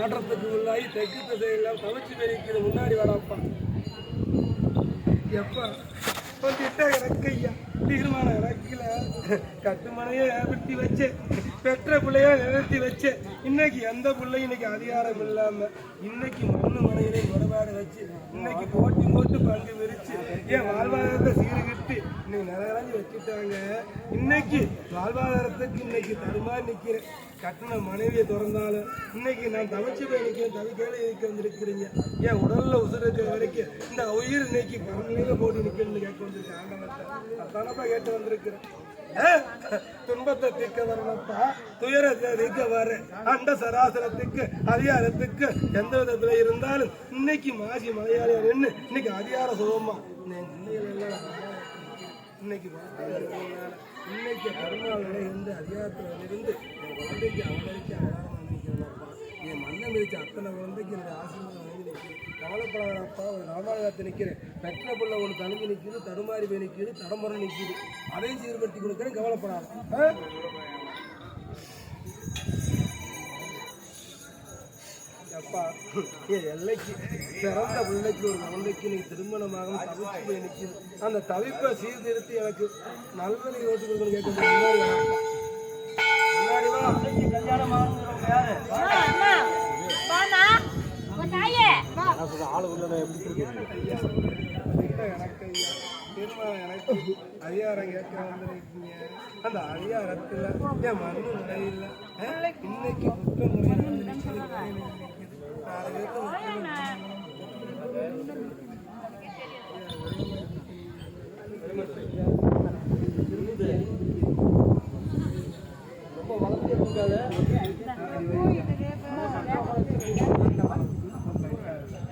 ஆடுறதுக்கு உள்ளாகி தெற்கு திசையெல்லாம் தவிச்சு பெருக்கிற முன்னாடி வாடாப்பா எப்பா வந்துட்டா எனக்கு ஐயா தீர்மானம் இறக்கல கட்டுமனையே விட்டி வச்சு பெற்ற பிள்ளைய நிறுத்தி வச்சு இன்னைக்கு எந்த பிள்ளை இன்னைக்கு அதிகாரம் இல்லாம இன்னைக்கு மண்ணு மனையிலே முறைபாடு வச்சு இன்னைக்கு போட்டி போட்டு பங்கு விரிச்சு என் வாழ்வாதாரத்தை சீர்கிட்டு இன்னைக்கு நிறைய வச்சுட்டாங்க. இன்னைக்கு வாழ்வாதாரத்துக்கு இன்னைக்கு தருமாறி நிற்கிறேன். கட்டின மனைவியை திறந்தாலும் இன்னைக்கு நான் தவிச்சு போய் நிற்கிறேன். தவிக்கையில இருக்க வந்திருக்கிறீங்க. என் உடல்ல உசுறு இருக்கிற வரைக்கும் இந்த உயிர் இன்னைக்கு பரநிலையில போட்டு நிற்கணும்னு கேட்க வந்திருக்கேன். ஆண்டவத்தை அத்தானப்பா கேட்டு வந்திருக்கிறேன். துன்பத்தை தீர்க்க வரலப்பா, துயரத்தை தீர்க்க வர அண்ட சராசரத்துக்கு அதிகாரத்துக்கு எந்த விதத்துல இருந்தாலும் இன்னைக்கு மாசி மலையாளியா நின்று இன்னைக்கு அதிகார சுகமா இன்னைக்கு இன்னைக்கு பெருமாள் இருந்து அதிகாரத்துல இருந்து என் குழந்தைக்கு அவதரிக்க அவதாரம் நினைக்கிறேன்ப்பா. என் மண்ணை மிதிச்ச அத்தனை குழந்தைக்கு என்னுடைய ஆசீர்வாதம் வாங்கி நிற்கிறேன். கவலைப்படாதப்பா, ஒரு ராமாயணத்தை நிற்கிறேன். பெற்ற பிள்ளை ஒன்று தனிஞ்சு நிற்கிது, தடுமாறி போய் நிற்கிது, தடமுறை நிற்கிது. அதையும் சீர்படுத்தி கொடுக்குறேன். கவலைப்படாத அப்பா. என் எல்லைக்கு பிறந்த பிள்ளைக்கு ஒரு குழந்தைக்கு நீ திருமணமாக தவிச்சு போய் நிற்கிது. அந்த தவிப்பை சீர்திருத்தி எனக்கு நல்வழி யோசிச்சு கொடுக்கணும். கேட்க முன்னாடி வா. கல்யாணம் எனக்கு அதிகாரம் கேட்க வந்திருக்கீங்க. அந்த அதிகாரத்துல என் மண்ணு முறையில் இன்னைக்கு குற்ற முறையில் வந்து நிற்கிறது. ரொம்ப வளர்த்து இருக்காது.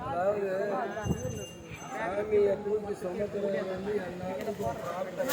அதாவது சாமியை தூக்கி சொன்னதுல வந்து எல்லாருக்கும் பிரார்த்தனை